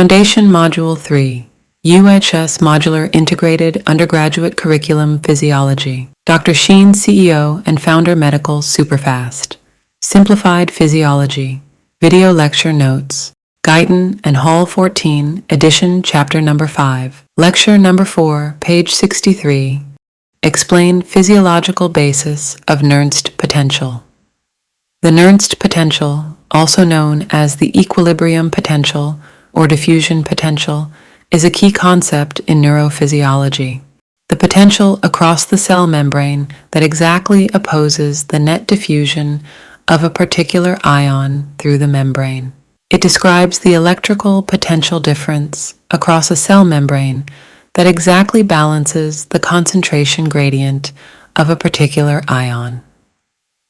Foundation Module 3, UHS Modular Integrated Undergraduate Curriculum Physiology. Dr. Sheen, CEO and Founder Medical Superfast. Simplified Physiology. Video Lecture Notes. Guyton and Hall 14, Edition Chapter Number 5. Lecture Number 4, page 63. Explain physiological basis of Nernst potential. The Nernst potential, also known as the equilibrium potential or diffusion potential, is a key concept in neurophysiology. The potential across the cell membrane that exactly opposes the net diffusion of a particular ion through the membrane. It describes the electrical potential difference across a cell membrane that exactly balances the concentration gradient of a particular ion,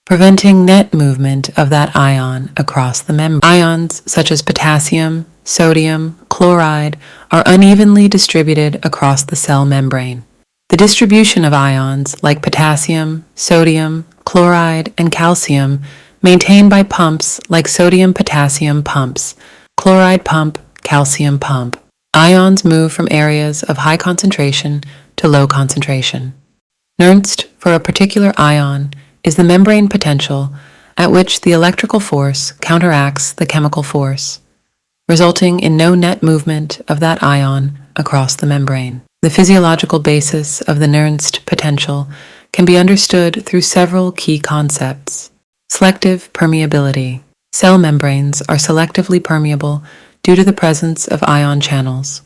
preventing net movement of that ion across the membrane. Ions such as potassium, sodium, chloride are unevenly distributed across the cell membrane. The distribution of ions like potassium, sodium, chloride, and calcium maintained by pumps like sodium-potassium pumps, chloride pump, calcium pump. Ions move from areas of high concentration to low concentration. Nernst for a particular ion is the membrane potential at which the electrical force counteracts the chemical force, resulting in no net movement of that ion across the membrane. The physiological basis of the Nernst potential can be understood through several key concepts. Selective permeability. Cell membranes are selectively permeable due to the presence of ion channels,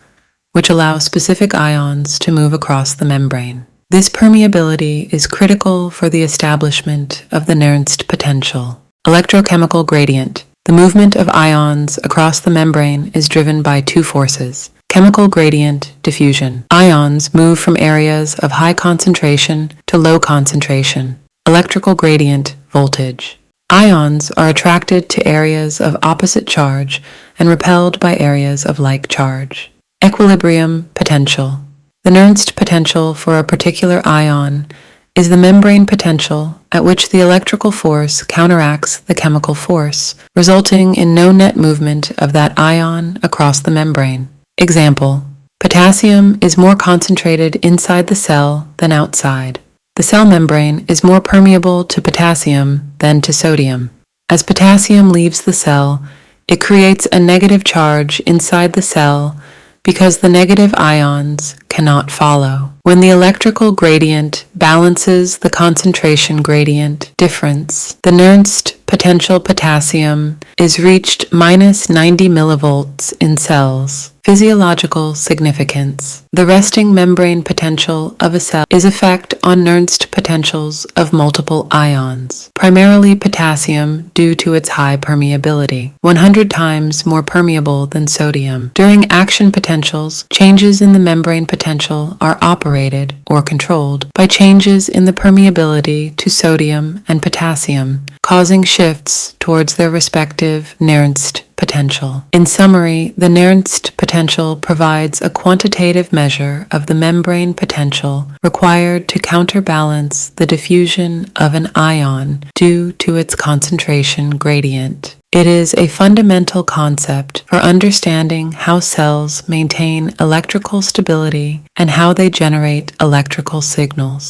which allow specific ions to move across the membrane. This permeability is critical for the establishment of the Nernst potential. Electrochemical gradient. The movement of ions across the membrane is driven by two forces: chemical gradient, diffusion. Ions move from areas of high concentration to low concentration. Electrical gradient, voltage. Ions are attracted to areas of opposite charge and repelled by areas of like charge. Equilibrium potential. The Nernst potential for a particular ion is the membrane potential at which the electrical force counteracts the chemical force, resulting in no net movement of that ion across the membrane. Example: potassium is more concentrated inside the cell than outside. The cell membrane is more permeable to potassium than to sodium. As potassium leaves the cell, it creates a negative charge inside the cell because the negative ions cannot follow. When the electrical gradient balances the concentration gradient difference, the Nernst potential potassium is reached minus 90 millivolts in cells. Physiological significance. The resting membrane potential of a cell is effect on Nernst potentials of multiple ions, primarily potassium due to its high permeability, 100 times more permeable than sodium. During action potentials, changes in the membrane potential are operated or controlled by changes in the permeability to sodium and potassium, causing shifts towards their respective Nernst potential. In summary, the Nernst potential provides a quantitative measure of the membrane potential required to counterbalance the diffusion of an ion due to its concentration gradient. It is a fundamental concept for understanding how cells maintain electrical stability and how they generate electrical signals.